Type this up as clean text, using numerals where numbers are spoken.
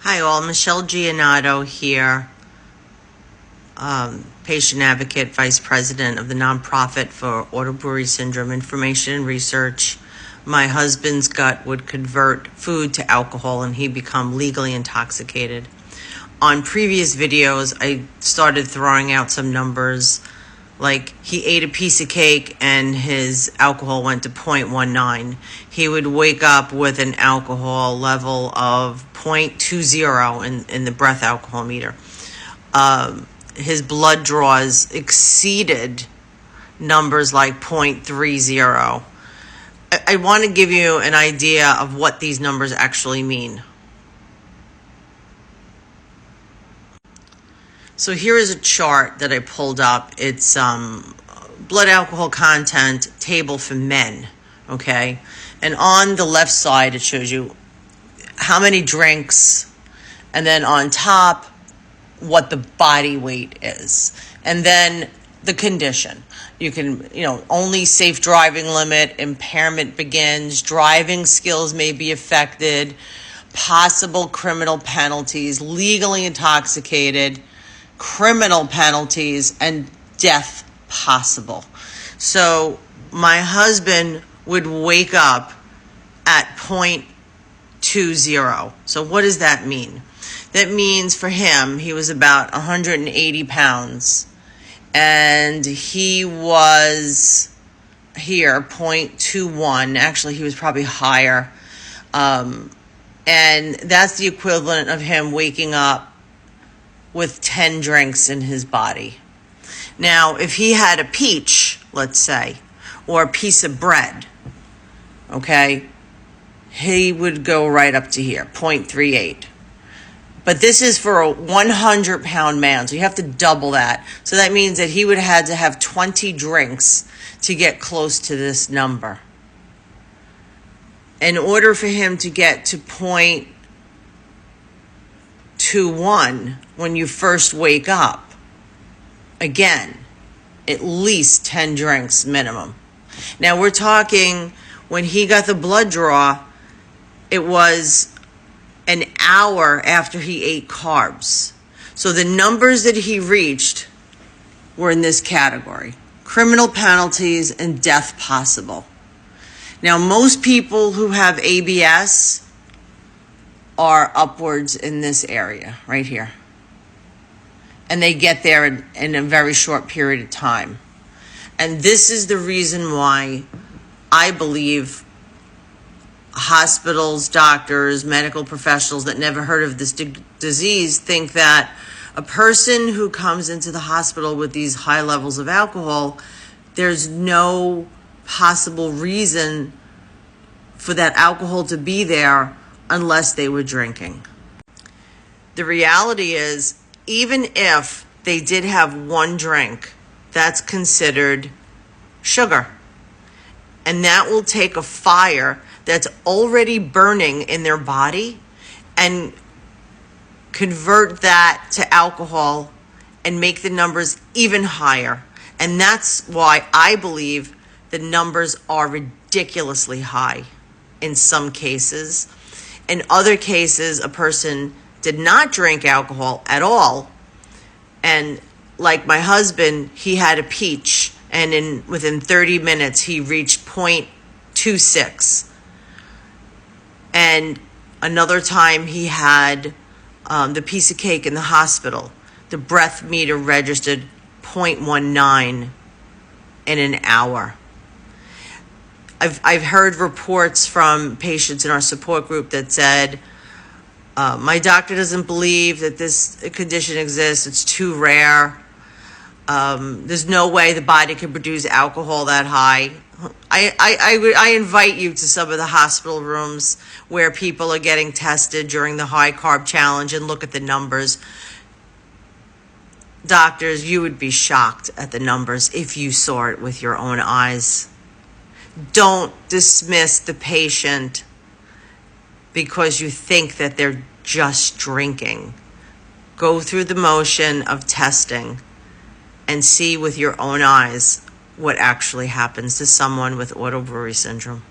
Hi all, Michelle Giannato here, patient advocate, vice president of the nonprofit for Brewery Syndrome Information and Research. My husband's gut would convert food to alcohol and he'd become legally intoxicated. On previous videos, I started throwing out some numbers, like he ate a piece of cake and his alcohol went to 0.19. He would wake up with an alcohol level of 0.20 in the breath alcohol meter. His blood draws exceeded numbers like 0.30. I want to give you an idea of what these numbers actually mean. So here is a chart that I pulled up. It's blood alcohol content table for men, okay? And on the left side, it shows you how many drinks, and then on top, what the body weight is. And then the condition. You can, only safe driving limit, impairment begins, driving skills may be affected, possible criminal penalties, legally intoxicated, criminal penalties, and death possible. So my husband would wake up at 0.20. So what does that mean? That means for him, he was about 180 pounds. And he was here, 0.21. Actually, he was probably higher. And that's the equivalent of him waking up with 10 drinks in his body. Now, if he had a peach, let's say, or a piece of bread, okay, he would go right up to here, 0.38. But this is for a 100-pound man, so you have to double that. So that means that he would have had to have 20 drinks to get close to this number. In order for him to get to 0.21 when you first wake up, again, at least 10 drinks minimum. Now we're talking, when he got the blood draw, it was an hour after he ate carbs. So the numbers that he reached were in this category: criminal penalties and death possible. Now, most people who have ABS are upwards in this area right here. And they get there in a very short period of time. And this is the reason why I believe hospitals, doctors, medical professionals that never heard of this disease think that a person who comes into the hospital with these high levels of alcohol, there's no possible reason for that alcohol to be there unless they were drinking. The reality is, even if they did have one drink, that's considered sugar. And that will take a fire that's already burning in their body and convert that to alcohol and make the numbers even higher. And that's why I believe the numbers are ridiculously high in some cases. In other cases, a person did not drink alcohol at all. And like my husband, he had a peach, and within 30 minutes, he reached 0.26. And another time he had the piece of cake in the hospital. The breath meter registered 0.19 in an hour. I've heard reports from patients in our support group that said, my doctor doesn't believe that this condition exists. It's too rare. There's no way the body can produce alcohol that high. I invite you to some of the hospital rooms where people are getting tested during the high carb challenge and look at the numbers. Doctors, you would be shocked at the numbers if you saw it with your own eyes. Don't dismiss the patient because you think that they're just drinking. Go through the motion of testing and see with your own eyes what actually happens to someone with auto-brewery syndrome.